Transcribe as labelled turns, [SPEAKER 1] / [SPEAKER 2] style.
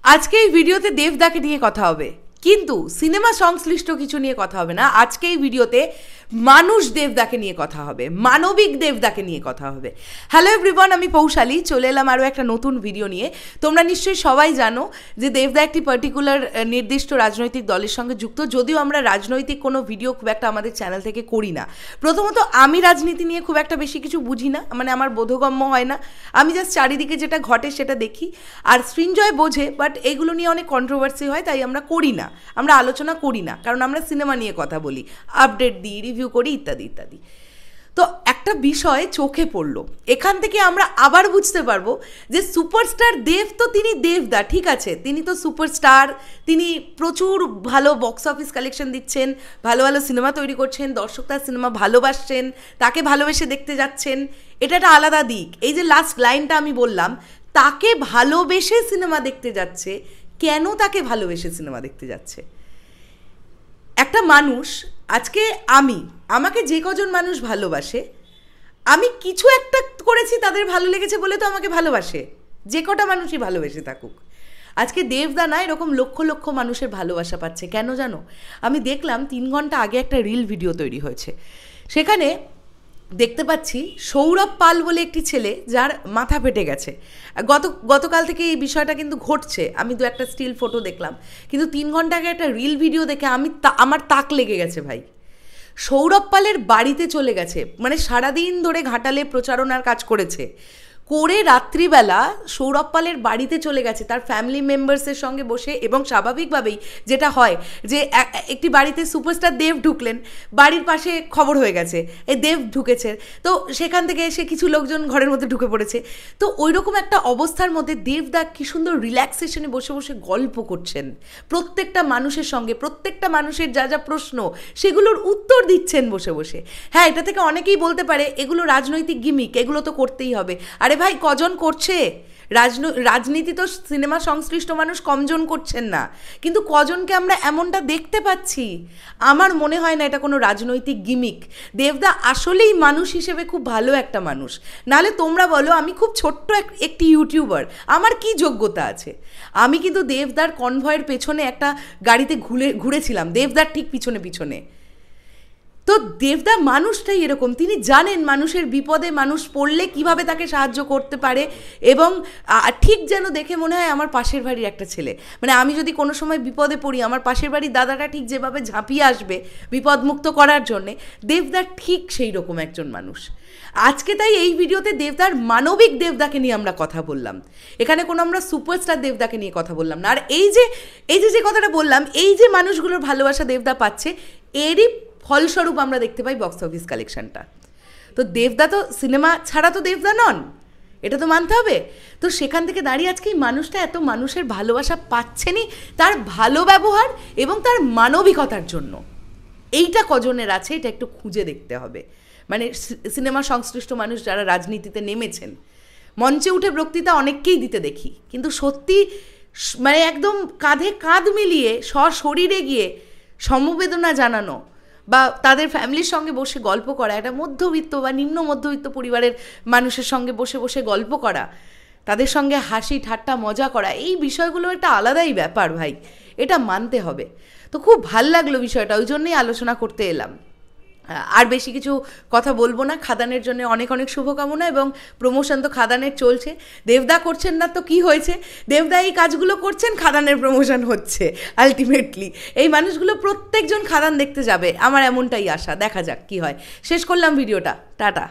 [SPEAKER 1] আজকে এই ভিডিওতে দেবদাকে নিয়ে কথা হবে, কিন্তু সিনেমা সংশ্লিষ্ট কিছু নিয়ে কথা হবে না। আজকে এই ভিডিওতে মানুষ দেবদাকে নিয়ে কথা হবে, মানবিক দেবদাকে নিয়ে কথা হবে। হ্যালো এভরিওয়ান, আমি পৌশালী চলে এলাম আরও একটা নতুন ভিডিও নিয়ে। তোমরা নিশ্চয়ই সবাই জানো যে দেবদা একটি পার্টিকুলার নির্দিষ্ট রাজনৈতিক দলের সঙ্গে যুক্ত, যদিও আমরা রাজনৈতিক কোনো ভিডিও খুব একটা আমাদের চ্যানেল থেকে করি না। প্রথমত আমি রাজনীতি নিয়ে খুব একটা বেশি কিছু বুঝি না, মানে আমার বোধগম্য হয় না। আমি জাস্ট চারিদিকে যেটা ঘটে সেটা দেখি, আর সৃঞ্জয় বোঝে, বাট এগুলো নিয়ে অনেক কন্ট্রোভার্সি হয়, তাই আমরা করি না, আমরা আলোচনা করি না, কারণ আমরা সিনেমা নিয়ে কথা বলি, আপডেট দিই, রিভিউ করি, ইত্যাদি ইত্যাদি। তো একটা বিষয় চোখে পড়লো, এখান থেকে আমরা আবার বুঝতে পারবো যে সুপারস্টার দেব তো তিনি দেবদা, ঠিক আছে, তিনি তো সুপারস্টার, তিনি প্রচুর ভালো বক্স অফিস কালেকশন দিচ্ছেন, ভালো ভালো সিনেমা তৈরি করছেন, দর্শক তার সিনেমা ভালোবাসছেন, তাকে ভালোবেসে দেখতে যাচ্ছেন, এটা একটা আলাদা দিক। এই যে লাস্ট লাইনটা আমি বললাম, তাকে ভালোবেসে সিনেমা দেখতে যাচ্ছে, কেন তাকে ভালোবেসে সিনেমা দেখতে যাচ্ছে? একটা মানুষ, আজকে আমাকে যে কজন মানুষ ভালোবাসে, আমি কিছু একটা করেছি তাদের ভালো লেগেছে বলে তো আমাকে ভালোবাসে, যে কটা মানুষই ভালোবেসে থাকুক। আজকে দেবদা না এরকম লক্ষ লক্ষ মানুষের ভালোবাসা পাচ্ছে, কেন জানো? আমি দেখলাম 3 ঘন্টা আগে একটা রিল ভিডিও তৈরি হয়েছে, সেখানে দেখতে পাচ্ছি সৌরভ পাল বলে একটি ছেলে, যার মাথা ফেটে গেছে। গতকাল থেকে এই বিষয়টা কিন্তু ঘটছে, আমি 2-1 স্টিল ফটো দেখলাম, কিন্তু 3 ঘন্টা আগে একটা রিল ভিডিও দেখে আমার তাক লেগে গেছে ভাই। সৌরভ পালের বাড়িতে চলে গেছে, মানে সারাদিন ধরে ঘাটালে প্রচারণার কাজ করেছে, করে রাত্রিবেলা সৌরভ পালের বাড়িতে চলে গেছে তার ফ্যামিলি মেম্বার্সের সঙ্গে বসে, এবং স্বাভাবিকভাবেই যেটা হয় যে একটি বাড়িতে সুপারস্টার দেব ঢুকলেন, বাড়ির পাশে খবর হয়ে গেছে এই দেব ঢুকেছে, তো সেখান থেকে এসে কিছু লোকজন ঘরের মধ্যে ঢুকে পড়েছে। তো ওই রকম একটা অবস্থার মধ্যে দেবদা কি সুন্দর রিল্যাক্সেশনে বসে বসে গল্প করছেন, প্রত্যেকটা মানুষের সঙ্গে, প্রত্যেকটা মানুষের যা যা প্রশ্ন সেগুলোর উত্তর দিচ্ছেন বসে বসে। হ্যাঁ, এটা থেকে অনেকেই বলতে পারে এগুলো রাজনৈতিক গিমিক, এগুলো তো করতেই হবে। আরে ভাই, কজন করছে? রাজনীতি তো সিনেমা সংশ্লিষ্ট মানুষ কমজন করছেন না, কিন্তু কজনকে আমরা এমনটা দেখতে পাচ্ছি? আমার মনে হয় না এটা কোনো রাজনৈতিক গিমিক। দেবদা আসলেই মানুষ হিসেবে খুব ভালো একটা মানুষ। নাহলে তোমরা বলো, আমি খুব ছোট্ট একটি ইউটিউবার, আমার কি যোগ্যতা আছে? আমি কিন্তু দেবদার কনভয়ের পেছনে একটা গাড়িতে ঘুরেছিলাম, দেবদার ঠিক পিছনে পিছনে। তো দেবদা মানুষটাই এরকম, তিনি জানেন মানুষের বিপদে মানুষ পড়লে কিভাবে তাকে সাহায্য করতে পারে, এবং ঠিক যেন দেখে মনে হয় আমার পাশের বাড়ির একটা ছেলে। মানে আমি যদি কোনো সময় বিপদে পড়ি, আমার পাশের বাড়ির দাদাটা ঠিক যেভাবে ঝাঁপিয়ে আসবে বিপদমুক্ত করার জন্যে, দেবদা ঠিক সেই রকম একজন মানুষ। আজকে তাই এই ভিডিওতে দেবদার মানবিক দেবদাকে নিয়ে আমরা কথা বললাম, এখানে কোনো আমরা সুপারস্টার দেবদাকে নিয়ে কথা বললাম না। আর এই যে কথাটা বললাম, এই যে মানুষগুলোর ভালোবাসা দেবদা পাচ্ছে, এরই ফলস্বরূপ আমরা দেখতে পাই বক্স অফিস কালেকশনটা। তো দেবদা তো সিনেমা ছাড়া তো দেবদা নন, এটা তো মানতে হবে। তো সেখান থেকে দাঁড়িয়ে আজকে এই মানুষটা এত মানুষের ভালোবাসা পাচ্ছেনই তার ভালো ব্যবহার এবং তার মানবিকতার জন্য। এইটা কজনের আছে এটা একটু খুঁজে দেখতে হবে। মানে সিনেমা সংশ্লিষ্ট মানুষ যারা রাজনীতিতে নেমেছেন, মঞ্চে উঠে বক্তৃতা অনেককেই দিতে দেখি, কিন্তু সত্যি মানে একদম কাঁধে কাঁধ মিলিয়ে সশরীরে গিয়ে সমবেদনা জানানো বা তাদের ফ্যামিলির সঙ্গে বসে গল্প করা, একটা মধ্যবিত্ত বা নিম্ন মধ্যবিত্ত পরিবারের মানুষের সঙ্গে বসে বসে গল্প করা, তাদের সঙ্গে হাসি ঠাট্টা মজা করা, এই বিষয়গুলো একটা আলাদাই ব্যাপার ভাই, এটা মানতে হবে। তো খুব ভাল লাগলো বিষয়টা, ওই জন্যই আলোচনা করতে এলাম। আর বেশি কিছু কথা বলবো না। খাদানের জন্য অনেক অনেক শুভকামনা, এবং প্রমোশন তো খাদানের চলছে, দেবদা করছেন না তো কি হয়েছে? দেবদা এই কাজগুলো করছেন, খাদানের প্রমোশন হচ্ছে। আলটিমেটলি এই মানুষগুলো প্রত্যেকজন খাদান দেখতে যাবে, আমার এমনটাই আশা। দেখা যাক কি হয়। শেষ করলাম ভিডিওটা, টাটা।